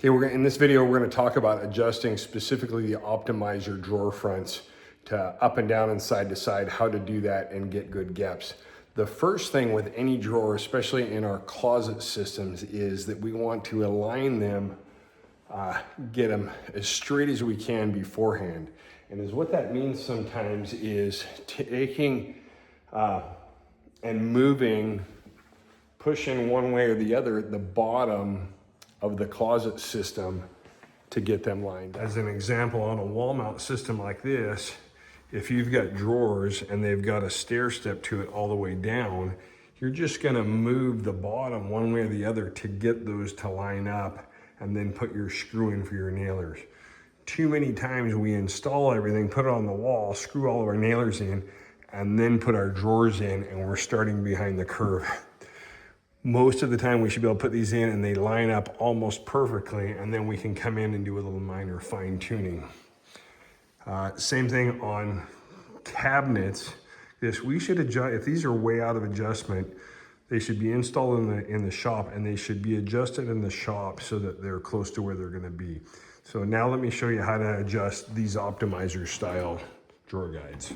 Okay, in this video, we're gonna talk about adjusting specifically the optimizer drawer fronts to up and down and side to side, how to do that and get good gaps. The first thing with any drawer, especially in our closet systems, is that we want to align them, get them as straight as we can beforehand. And is what that means sometimes is taking and moving, pushing one way or the other at the bottom of the closet system to get them lined up. As an example, on a wall mount system like this, if you've got drawers and they've got a stair step to it all the way down, you're just gonna move the bottom one way or the other to get those to line up and then put your screw in for your nailers. Too many times we install everything, put it on the wall, screw all of our nailers in, and then put our drawers in, and we're starting behind the curve. Most of the time we should be able to put these in and they line up almost perfectly, and then we can come in and do a little minor fine tuning. Same thing on cabinets. We should adjust, if these are way out of adjustment, they should be installed in the shop, and they should be adjusted in the shop so that they're close to where they're gonna be. So now let me show you how to adjust these optimizer style drawer guides.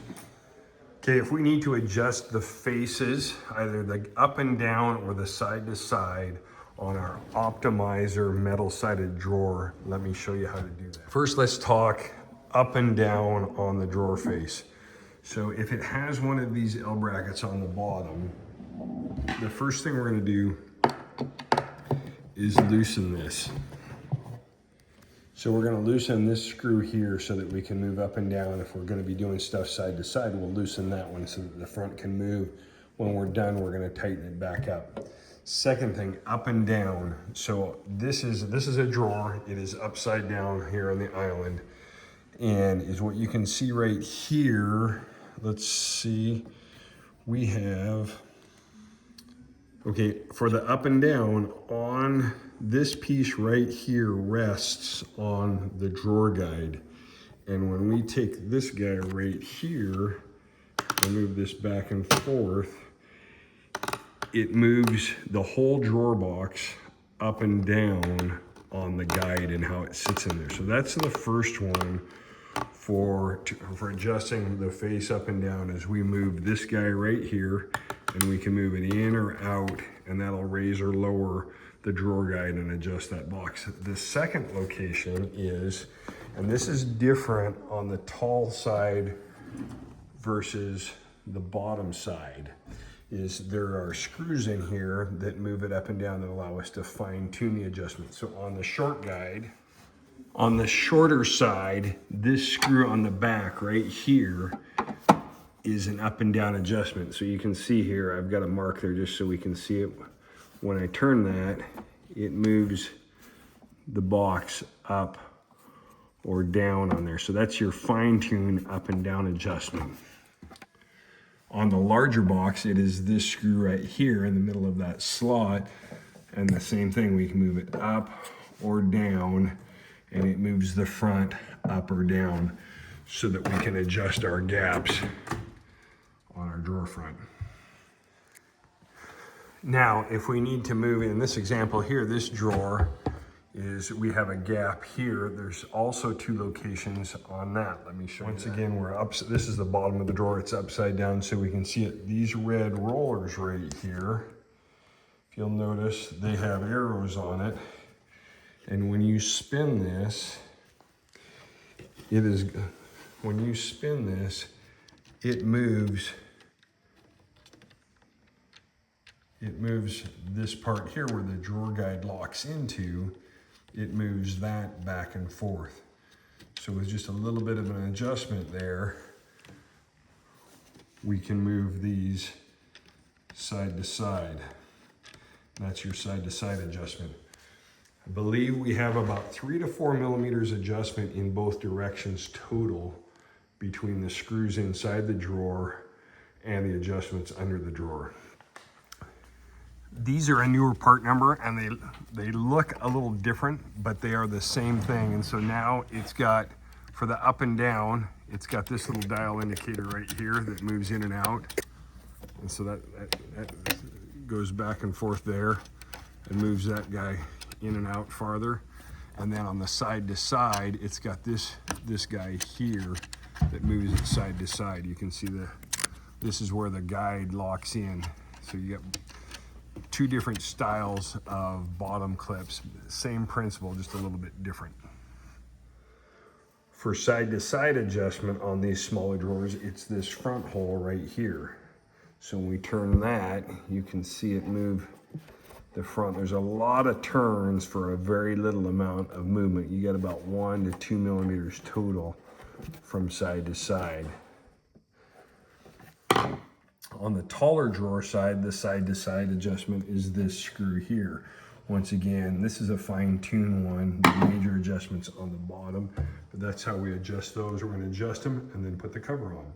Okay, if we need to adjust the faces, either the up and down or the side to side on our optimizer metal sided drawer, let me show you how to do that. First, let's talk up and down on the drawer face. So if it has one of these L brackets on the bottom, the first thing we're gonna do is loosen this. So we're gonna loosen this screw here so that we can move up and down. If we're gonna be doing stuff side to side, we'll loosen that one so that the front can move. When we're done, we're gonna tighten it back up. Second thing, up and down. So this is a drawer. It is upside down here on the island. And is what you can see right here. Let's see, we have, okay, for the up and down, on this piece right here rests on the drawer guide. And when we take this guy right here and move this back and forth, it moves the whole drawer box up and down on the guide and how it sits in there. So that's the first one for adjusting the face up and down, is we move this guy right here and we can move it in or out, and that'll raise or lower the drawer guide and adjust that box. The second location is, and this is different on the tall side versus the bottom side, is there are screws in here that move it up and down that allow us to fine tune the adjustment. So on the short guide, on the shorter side, this screw on the back right here is an up and down adjustment. So you can see here, I've got a mark there just so we can see it. When I turn that, it moves the box up or down on there. So that's your fine tune up and down adjustment. On the larger box, it is this screw right here in the middle of that slot. And the same thing, we can move it up or down, and it moves the front up or down so that we can adjust our gaps on our drawer front. Now, if we need to move in this example here, this drawer is, we have a gap here. There's also two locations on that. Let me show you. Once again, we're up, this is the bottom of the drawer. It's upside down so we can see it. These red rollers right here, if you'll notice, they have arrows on it. And when you spin this, when you spin this, it moves this part here where the drawer guide locks into, it moves that back and forth. So with just a little bit of an adjustment there, we can move these side to side. That's your side to side adjustment. I believe we have about 3 to 4 millimeters adjustment in both directions total between the screws inside the drawer and the adjustments under the drawer. These are a newer part number, and they look a little different, but they are the same thing. And so now it's got, for the up and down, it's got this little dial indicator right here that moves in and out. And so that goes back and forth there and moves that guy in and out farther. And then on the side to side, it's got this guy here that moves it side to side. You can see this is where the guide locks in. So you got two different styles of bottom clips. Same principle, just a little bit different. For side to side adjustment on these smaller drawers, it's this front hole right here. So when we turn that, you can see it move the front. There's a lot of turns for a very little amount of movement. You get about 1 to 2 millimeters total from side to side. On the taller drawer side, the side to side adjustment is this screw here. Once again, this is a fine-tuned one. The major adjustments on the bottom, but that's how we adjust those. We're going to adjust them and then put the cover on.